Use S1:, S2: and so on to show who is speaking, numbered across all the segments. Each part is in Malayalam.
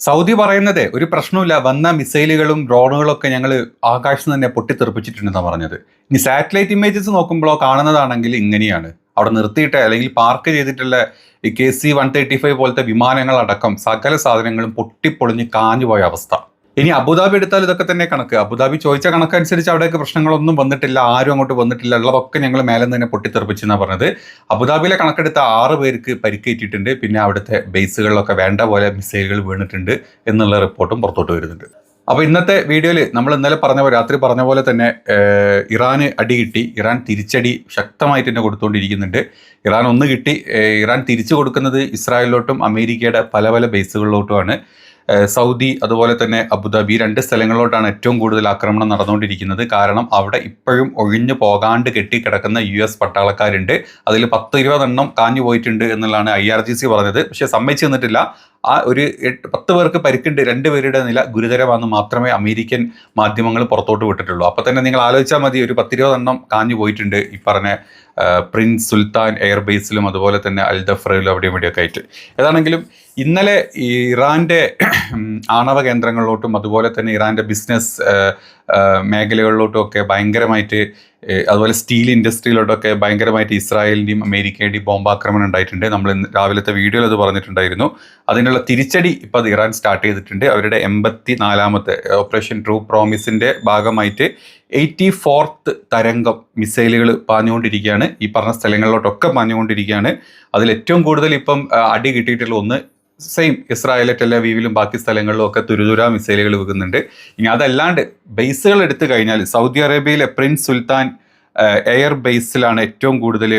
S1: സൗദി പറയുന്നത് ഒരു പ്രശ്നമില്ല, വന്ന മിസൈലുകളും ഡ്രോണുകളും ഒക്കെ ഞങ്ങൾ ആകാശത്ത് തന്നെ പൊട്ടിത്തെറിപ്പിച്ചിട്ടുണ്ടെന്നാണ് പറഞ്ഞത്. ഇനി സാറ്റലൈറ്റ് ഇമേജസ് നോക്കുമ്പോഴോ കാണുന്നതാണെങ്കിൽ ഇങ്ങനെയാണ്. അവിടെ നിർത്തിയിട്ട് അല്ലെങ്കിൽ പാർക്ക് ചെയ്തിട്ടുള്ള ഈ KC-135 പോലത്തെ വിമാനങ്ങളടക്കം സകല സാധനങ്ങളും പൊട്ടിപ്പൊളിഞ്ഞ് കാഞ്ഞുപോയ അവസ്ഥ. ഇനി അബുദാബി എടുത്താൽ ഇതൊക്കെ തന്നെ കണക്ക്. അബുദാബി ചോദിച്ച കണക്കനുസരിച്ച് അവിടേക്ക് പ്രശ്നങ്ങളൊന്നും വന്നിട്ടില്ല, ആരും അങ്ങോട്ട് വന്നിട്ടില്ല, ഉള്ളതൊക്കെ ഞങ്ങൾ മേലെ നിന്ന് തന്നെ പൊട്ടിത്തെറിപ്പിച്ചെന്നാണ് പറഞ്ഞത്. അബുദാബിയിലെ കണക്കെടുത്ത 6 പേർക്ക് പരിക്കേറ്റിട്ടുണ്ട്. പിന്നെ അവിടുത്തെ ബേസുകളിലൊക്കെ വേണ്ട പോലെ മിസൈലുകൾ വീണിട്ടുണ്ട് എന്നുള്ള റിപ്പോർട്ടും പുറത്തോട്ട് വരുന്നുണ്ട്. അപ്പോൾ ഇന്നത്തെ വീഡിയോയിൽ നമ്മൾ ഇന്നലെ രാത്രി പറഞ്ഞ പോലെ തന്നെ ഇറാന് അടി കിട്ടി. ഇറാൻ തിരിച്ചടി ശക്തമായിട്ട് തന്നെ കൊടുത്തുകൊണ്ടിരിക്കുന്നുണ്ട്. ഇറാൻ ഒന്ന് കിട്ടി, ഇറാൻ തിരിച്ചു കൊടുക്കുന്നത് ഇസ്രായേലിലോട്ടും അമേരിക്കയുടെ പല പല ബേസുകളിലോട്ടുമാണ്. സൗദി അതുപോലെ തന്നെ അബുദാബി 2 സ്ഥലങ്ങളിലോട്ടാണ് ഏറ്റവും കൂടുതൽ ആക്രമണം നടന്നുകൊണ്ടിരിക്കുന്നത്. കാരണം അവിടെ ഇപ്പോഴും ഒഴിഞ്ഞു പോകാണ്ട് കെട്ടിക്കിടക്കുന്ന US പട്ടാളക്കാരുണ്ട്. അതിൽ 10-20 എണ്ണം കാഞ്ഞു പോയിട്ടുണ്ട് എന്നുള്ളതാണ് IRGC പറഞ്ഞത്. പക്ഷെ സമ്മതിച്ചു തന്നിട്ടില്ല. ആ ഒരു 10 പേർക്ക് പരിക്കുണ്ട്, 2 പേരുടെ നില ഗുരുതരമാണെന്ന് മാത്രമേ അമേരിക്കൻ മാധ്യമങ്ങൾ പുറത്തോട്ട് വിട്ടിട്ടുള്ളൂ. അപ്പോൾ തന്നെ നിങ്ങൾ ആലോചിച്ചാൽ മതി, ഒരു 10-20 എണ്ണം കാഞ്ഞു പോയിട്ടുണ്ട് ഈ പറഞ്ഞ പ്രിൻസ് സുൽത്താൻ എയർബേസിലും അതുപോലെ തന്നെ അൽദഫ്രയിലും അവിടെയും ഇവിടെയൊക്കെ ആയിട്ട്. ഏതാണെങ്കിലും ഇന്നലെ ഇറാൻ്റെ ആണവ കേന്ദ്രങ്ങളിലോട്ടും അതുപോലെ തന്നെ ഇറാൻ്റെ ബിസിനസ് മേഖലകളിലോട്ടും ഒക്കെ ഭയങ്കരമായിട്ട്, അതുപോലെ സ്റ്റീൽ ഇൻഡസ്ട്രിയിലോട്ടൊക്കെ ഭയങ്കരമായിട്ട് ഇസ്രായേലിൻ്റെയും അമേരിക്കയുടെയും ബോംബാക്രമണം ഉണ്ടായിട്ടുണ്ട്. നമ്മൾ രാവിലത്തെ വീഡിയോയിൽ അത് പറഞ്ഞിട്ടുണ്ടായിരുന്നു. അതിനുള്ള തിരിച്ചടി ഇപ്പോൾ അത് ഇറാൻ സ്റ്റാർട്ട് ചെയ്തിട്ടുണ്ട്. അവരുടെ 84ാമത്തെ ഓപ്പറേഷൻ ട്രൂ പ്രോമിസിൻ്റെ ഭാഗമായിട്ട് 84th തരംഗം മിസൈലുകൾ പാഞ്ഞുകൊണ്ടിരിക്കുകയാണ്. ഈ പറഞ്ഞ സ്ഥലങ്ങളിലോട്ടൊക്കെ പാഞ്ഞുകൊണ്ടിരിക്കുകയാണ്. അതിലേറ്റവും കൂടുതൽ ഇപ്പം അടി കിട്ടിയിട്ടുള്ള ഒന്ന് സെയിം ഇസ്രായേലിലെ ടെലവീവിലും ബാക്കി സ്ഥലങ്ങളിലും ഒക്കെ തുരുതുരാ മിസൈലുകൾ വെക്കുന്നുണ്ട്. ഇനി അതല്ലാണ്ട് ബേസുകൾ എടുത്തു കഴിഞ്ഞാൽ സൗദി അറേബ്യയിലെ പ്രിൻസ് സുൽത്താൻ എയർ ബേസിലാണ് ഏറ്റവും കൂടുതൽ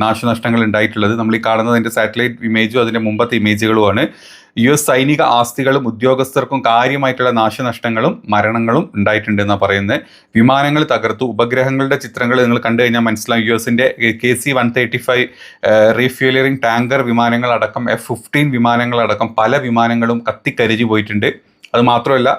S1: നാശനഷ്ടങ്ങൾ ഉണ്ടായിട്ടുള്ളത്. നമ്മൾ ഈ കാണുന്നതിൻ്റെ സാറ്റലൈറ്റ് ഇമേജും അതിൻ്റെ മുമ്പത്തെ ഇമേജുകളുമാണ്. US സൈനിക ആസ്തികളും ഉദ്യോഗസ്ഥർക്കും കാര്യമായിട്ടുള്ള നാശനഷ്ടങ്ങളും മരണങ്ങളും ഉണ്ടായിട്ടുണ്ടെന്നാണ് പറയുന്നത്. വിമാനങ്ങൾ തകർത്തു. ഉപഗ്രഹങ്ങളുടെ ചിത്രങ്ങൾ നിങ്ങൾ കണ്ടു കഴിഞ്ഞാൽ മനസ്സിലാവും. USൻ്റെ KC-135 റീഫ്യൂലറിംഗ് ടാങ്കർ വിമാനങ്ങളടക്കം F-15 വിമാനങ്ങളടക്കം പല വിമാനങ്ങളും കത്തിക്കരിഞ്ഞു പോയിട്ടുണ്ട്. അത് മാത്രമല്ല,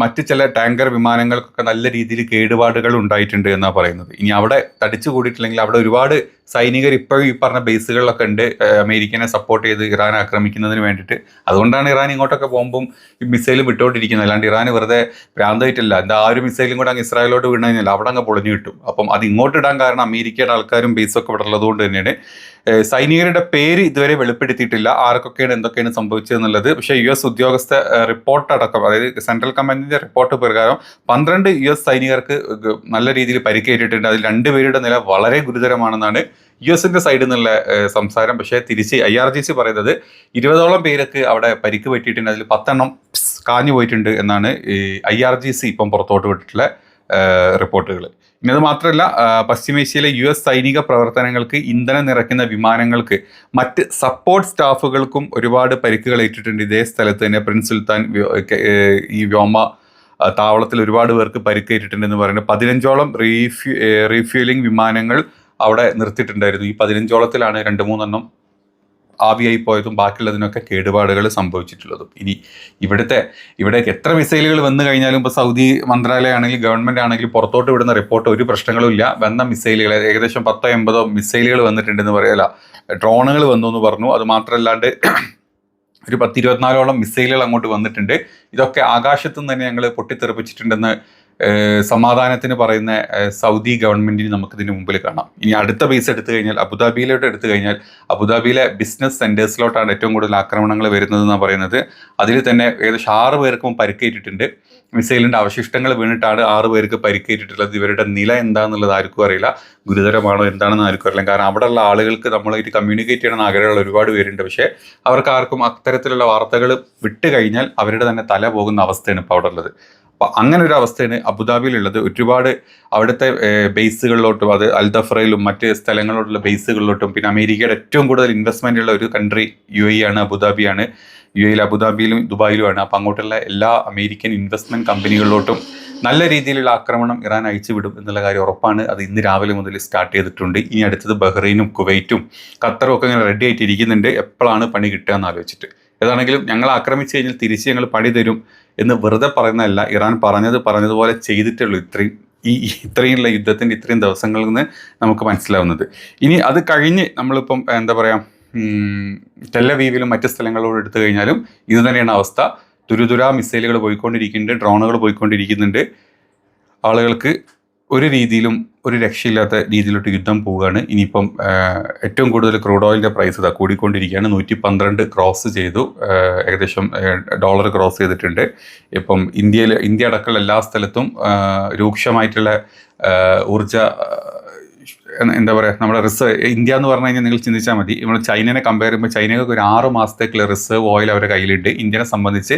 S1: മറ്റ് ചില ടാങ്കർ വിമാനങ്ങൾക്കൊക്കെ നല്ല രീതിയിൽ കേടുപാടുകൾ ഉണ്ടായിട്ടുണ്ട് എന്നാണ് പറയുന്നത്. ഇനി അവിടെ തടിച്ചു കൂടിയിട്ടില്ലെങ്കിൽ അവിടെ ഒരുപാട് സൈനികർ ഇപ്പോഴും ഈ പറഞ്ഞ ബേസുകളിലൊക്കെ ഉണ്ട്, അമേരിക്കനെ സപ്പോർട്ട് ചെയ്ത് ഇറാൻ ആക്രമിക്കുന്നതിന് വേണ്ടിയിട്ട്. അതുകൊണ്ടാണ് ഇറാൻ ഇങ്ങോട്ടൊക്കെ ബോംബും മിസൈലും വിട്ടുകൊണ്ടിരിക്കുന്നത്. അല്ലാണ്ട് ഇറാൻ വെറുതെ ഭ്രാന്തായിട്ടില്ല. എന്താ ആ ഒരു മിസൈലും കൂടെ അങ്ങ് ഇസ്രായേലോട്ട് വീണ് കഴിഞ്ഞാൽ അവിടെ അങ്ങ് പൊളിഞ്ഞു കിട്ടും. അപ്പം അത് ഇങ്ങോട്ട് ഇടാൻ കാരണം അമേരിക്കയുടെ ആൾക്കാരും ബേസൊക്കെ ഇവിടെ ഉള്ളതുകൊണ്ട് തന്നെയാണ്. സൈനികരുടെ പേര് ഇതുവരെ വെളിപ്പെടുത്തിയിട്ടില്ല, ആർക്കൊക്കെയാണ് എന്തൊക്കെയാണ് സംഭവിച്ചതെന്നുള്ളത്. പക്ഷേ US ഉദ്യോഗസ്ഥ റിപ്പോർട്ട് അടക്കം, അതായത് സെൻട്രൽ കമാൻഡിൻ്റെ റിപ്പോർട്ട് പ്രകാരം 12 US സൈനികർക്ക് നല്ല രീതിയിൽ പരിക്കേറ്റിട്ടുണ്ട്. അതിൽ 2 പേരുടെ നില വളരെ ഗുരുതരമാണെന്നാണ് USൻ്റെ സൈഡിൽ നിന്നുള്ള സംസാരം. പക്ഷേ തിരിച്ച് IRGC പറയുന്നത് 20ഓളം പേർക്ക് അവിടെ പരിക്ക് പറ്റിയിട്ടുണ്ട്. അതിൽ 10 എണ്ണം കാഞ്ഞു പോയിട്ടുണ്ട് എന്നാണ് IRGC ഇപ്പം പുറത്തോട്ട് വിട്ടിട്ടുള്ള റിപ്പോർട്ടുകൾ. ഇനി അത് മാത്രമല്ല, പശ്ചിമേഷ്യയിലെ US സൈനിക പ്രവർത്തനങ്ങൾക്ക് ഇന്ധനം നിറയ്ക്കുന്ന വിമാനങ്ങൾക്ക് മറ്റ് സപ്പോർട്ട് സ്റ്റാഫുകൾക്കും ഒരുപാട് പരിക്കുകൾ ഏറ്റിട്ടുണ്ട്. ഇതേ സ്ഥലത്ത് തന്നെ പ്രിൻസ് സുൽത്താൻ ഈ വ്യോമ താവളത്തിൽ ഒരുപാട് പേർക്ക് പരിക്കേറ്റിട്ടുണ്ടെന്ന് പറയുന്നത്. 15ഓളം റീഫ്യൂലിംഗ് വിമാനങ്ങൾ അവിടെ നിർത്തിയിട്ടുണ്ടായിരുന്നു. ഈ 15ഓളത്തിലാണ് 2-3 എണ്ണം ആവിയായി പോയതും ബാക്കിയുള്ളതിനൊക്കെ കേടുപാടുകൾ സംഭവിച്ചിട്ടുള്ളതും. ഇനി ഇവിടേക്ക് എത്ര മിസൈലുകൾ വന്നു കഴിഞ്ഞാലും ഇപ്പോൾ സൗദി മന്ത്രാലയമാണെങ്കിലും ഗവൺമെൻറ് ആണെങ്കിലും പുറത്തോട്ട് വിടുന്ന റിപ്പോർട്ട് ഒരു പ്രശ്നങ്ങളും ഇല്ല. വന്ന മിസൈലുകൾ ഏകദേശം 10-80 മിസൈലുകൾ വന്നിട്ടുണ്ടെന്ന് പറയല, ഡ്രോണുകൾ വന്നു എന്ന് പറഞ്ഞു. അത് മാത്രമല്ലാണ്ട് ഒരു 10-24ഓളം മിസൈലുകൾ അങ്ങോട്ട് വന്നിട്ടുണ്ട്. ഇതൊക്കെ ആകാശത്തു നിന്ന് തന്നെ ഞങ്ങൾ പൊട്ടിത്തെറിപ്പിച്ചിട്ടുണ്ടെന്ന് സമാധാനത്തിന് പറയുന്ന സൗദി ഗവൺമെൻറ്റിന് നമുക്കിതിന് മുമ്പിൽ കാണാം. ഇനി അടുത്ത ബേസ് എടുത്തു കഴിഞ്ഞാൽ അബുദാബിയിലോട്ട് എടുത്തു കഴിഞ്ഞാൽ അബുദാബിയിലെ ബിസിനസ് സെൻറ്റേഴ്സിലോട്ടാണ് ഏറ്റവും കൂടുതൽ ആക്രമണങ്ങൾ വരുന്നതെന്നാണ് പറയുന്നത്. അതിൽ തന്നെ ഏകദേശം 6 പേർക്കും പരിക്കേറ്റിട്ടുണ്ട്. മിസൈലിൻ്റെ അവശിഷ്ടങ്ങൾ വീണിട്ടാണ് 6 പേർക്ക് പരിക്കേറ്റിട്ടുള്ളത്. ഇവരുടെ നില എന്താണെന്നുള്ളത് ആർക്കും അറിയില്ല, ഗുരുതരമാണോ എന്താണെന്ന് ആർക്കും അറിയില്ല. കാരണം അവിടെയുള്ള ആളുകൾക്ക് നമ്മളായിട്ട് കമ്മ്യൂണിക്കേറ്റ് ചെയ്യണം ആഗ്രഹമുള്ള ഒരുപാട് പേരുണ്ട്. പക്ഷേ അവർക്ക് ആർക്കും അത്തരത്തിലുള്ള വാർത്തകൾ വിട്ട് കഴിഞ്ഞാൽ അവരുടെ തന്നെ തല പോകുന്ന അവസ്ഥയാണ് ഇപ്പോൾ അവിടെ ഉള്ളത്. അപ്പോൾ അങ്ങനെ ഒരു അവസ്ഥയാണ് അബുദാബിയിലുള്ളത്. ഒരുപാട് അവിടുത്തെ ബേസുകളിലോട്ടും, അത് അൽദഫ്രയിലും മറ്റ് സ്ഥലങ്ങളിലോട്ടുള്ള ബേസുകളിലോട്ടും, പിന്നെ അമേരിക്കയുടെ ഏറ്റവും കൂടുതൽ ഇൻവെസ്റ്റ്മെൻ്റ് ഉള്ള ഒരു കൺട്രി UAE ആണ്, അബുദാബിയാണ്. UAEയിൽ അബുദാബിയിലും ദുബായിലുമാണ്. അപ്പോൾ അങ്ങോട്ടുള്ള എല്ലാ അമേരിക്കൻ ഇൻവെസ്റ്റ്മെൻറ്റ് കമ്പനികളിലോട്ടും നല്ല രീതിയിലുള്ള ആക്രമണം ഇറാൻ അയച്ചു വിടും എന്നുള്ള കാര്യം ഉറപ്പാണ്. അത് ഇന്ന് രാവിലെ മുതൽ സ്റ്റാർട്ട് ചെയ്തിട്ടുണ്ട്. ഇനി അടുത്തത് ബഹ്റൈനും കുവൈറ്റും ഖത്തറും ഒക്കെ ഇങ്ങനെ റെഡി ആയിട്ട് ഇരിക്കുന്നുണ്ട്, എപ്പോഴാണ് പണി കിട്ടുക എന്ന് ആലോചിച്ചിട്ട്. ഏതാണെങ്കിലും ഞങ്ങൾ ആക്രമിച്ചു കഴിഞ്ഞാൽ തിരിച്ച് ഞങ്ങൾ പണി തരും എന്ന് വെറുതെ പറയുന്നതല്ല, ഇറാൻ പറഞ്ഞതുപോലെ ചെയ്തിട്ടുള്ളൂ. ഇത്രയുള്ള യുദ്ധത്തിൻ്റെ ഇത്രയും ദിവസങ്ങളിൽ നിന്ന് നമുക്ക് മനസ്സിലാവുന്നത്. ഇനി അത് കഴിഞ്ഞ് നമ്മളിപ്പം എന്താ പറയുക, ടെല്ലവീവിലും മറ്റ് സ്ഥലങ്ങളോട് എടുത്തു കഴിഞ്ഞാലും ഇത് തന്നെയാണ് അവസ്ഥ. തുരുതുരാ മിസൈലുകൾ പോയിക്കൊണ്ടിരിക്കുന്നുണ്ട്, ഡ്രോണുകൾ പോയിക്കൊണ്ടിരിക്കുന്നുണ്ട്. ആളുകൾക്ക് ഒരു രീതിയിലും ഒരു രക്ഷയില്ലാത്ത രീതിയിലോട്ട് യുദ്ധം പോവുകയാണ്. ഇനിയിപ്പം ഏറ്റവും കൂടുതൽ ക്രൂഡ് ഓയിലിൻ്റെ പ്രൈസ് ഇതാ കൂടിക്കൊണ്ടിരിക്കുകയാണ്. 112 ക്രോസ് ചെയ്തു, ഏകദേശം ഡോളർ ക്രോസ് ചെയ്തിട്ടുണ്ട്. ഇപ്പം ഇന്ത്യ അടക്കമുള്ള എല്ലാ സ്ഥലത്തും രൂക്ഷമായിട്ടുള്ള ഊർജ എന്താ പറയുക, നമ്മുടെ ഇന്ത്യ എന്ന് പറഞ്ഞു കഴിഞ്ഞാൽ നിങ്ങൾ ചിന്തിച്ചാൽ മതി. നമ്മൾ ചൈനനെ കമ്പയർ ചെയ്യുമ്പോൾ ചൈനയ്ക്ക് ഒരു 6 മാസത്തേക്കുള്ള റിസർവ് ഓയിൽ അവരുടെ കയ്യിലുണ്ട്. ഇന്ത്യനെ സംബന്ധിച്ച്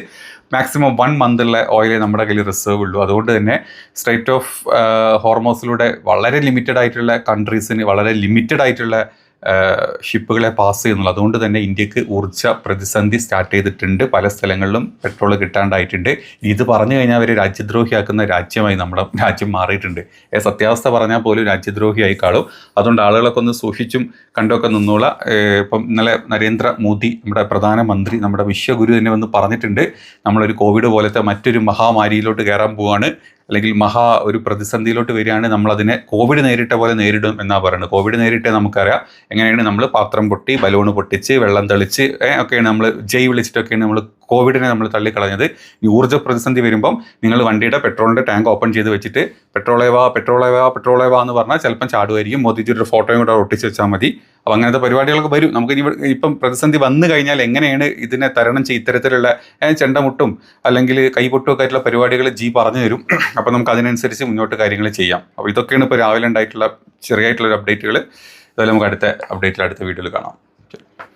S1: മാക്സിമം 1 മന്തുള്ള ഓയിലേ നമ്മുടെ കയ്യിൽ റിസർവ് ഉള്ളൂ. അതുകൊണ്ട് തന്നെ സ്ട്രൈറ്റ് ഓഫ് ഹോർമോസിലൂടെ വളരെ ലിമിറ്റഡ് ആയിട്ടുള്ള കൺട്രീസിന് വളരെ ലിമിറ്റഡ് ആയിട്ടുള്ള ഷിപ്പുകളെ പാസ് ചെയ്യുന്നുള്ളൂ. അതുകൊണ്ട് തന്നെ ഇന്ത്യക്ക് ഊർജ്ജ പ്രതിസന്ധി സ്റ്റാർട്ട് ചെയ്തിട്ടുണ്ട്. പല സ്ഥലങ്ങളിലും പെട്രോൾ കിട്ടാണ്ടായിട്ടുണ്ട്. ഇത് പറഞ്ഞു കഴിഞ്ഞാൽ അവർ രാജ്യദ്രോഹിയാക്കുന്ന രാജ്യമായി നമ്മുടെ രാജ്യം മാറിയിട്ടുണ്ട്. സത്യാവസ്ഥ പറഞ്ഞാൽ പോലും രാജ്യദ്രോഹിയായി കാണും. അതുകൊണ്ട് ആളുകളൊക്കെ ഒന്ന് സൂക്ഷിച്ചും കണ്ടൊക്കെ നിന്നോളാം. ഇപ്പം ഇന്നലെ നരേന്ദ്രമോദി നമ്മുടെ പ്രധാനമന്ത്രി, നമ്മുടെ വിശ്വഗുരു തന്നെ വന്ന് പറഞ്ഞിട്ടുണ്ട്, നമ്മളൊരു കോവിഡ് പോലത്തെ മറ്റൊരു മഹാമാരിയിലോട്ട് കയറാൻ പോവാണ്, അല്ലെങ്കിൽ ഒരു പ്രതിസന്ധിയിലോട്ട് വരികയാണ്. നമ്മളതിനെ കോവിഡ് നേരിട്ട പോലെ നേരിടും എന്നാണ് പറയുന്നത്. കോവിഡ് നേരിട്ട് നമുക്കറിയാം എങ്ങനെയാണ് നമ്മൾ പാത്രം പൊട്ടി, ബലൂണ് പൊട്ടിച്ച്, വെള്ളം തെളിച്ച് ഒക്കെയാണ് നമ്മൾ വിളിച്ചിട്ടൊക്കെയാണ് നമ്മൾ കോവിഡിനെ നമ്മൾ തള്ളിക്കളഞ്ഞത്. ഈ ഊർജ്ജ പ്രതിസന്ധി വരുമ്പം നിങ്ങൾ വണ്ടിയുടെ പെട്രോളിൻ്റെ ടാങ്ക് ഓപ്പൺ ചെയ്ത് വെച്ചിട്ട് പെട്രോളേവാ എന്ന് പറഞ്ഞാൽ ചിലപ്പം ചാടുമായിരിക്കും. മോദിജിയുടെ ഫോട്ടോയും കൂടെ ഒട്ടിച്ച് വെച്ചാൽ മതി. അപ്പോൾ അങ്ങനത്തെ പരിപാടികളൊക്കെ വരും. നമുക്ക് ഇപ്പം പ്രതിസന്ധി വന്നു കഴിഞ്ഞാൽ എങ്ങനെയാണ് ഇതിനെ തരണം ഇത്തരത്തിലുള്ള ചെണ്ടമുട്ടും അല്ലെങ്കിൽ കൈപൊട്ടും ഒക്കെ ആയിട്ടുള്ള പരിപാടികൾ പറഞ്ഞു തരും. അപ്പോൾ നമുക്ക് അതിനനുസരിച്ച് മുന്നോട്ട് കാര്യങ്ങൾ ചെയ്യാം. അപ്പോൾ ഇതൊക്കെയാണ് ഇപ്പോൾ രാവിലെ ഉണ്ടായിട്ടുള്ള ചെറിയായിട്ടുള്ള അപ്ഡേറ്റുകൾ. അതുപോലെ നമുക്ക് അടുത്ത വീഡിയോയിൽ കാണാം.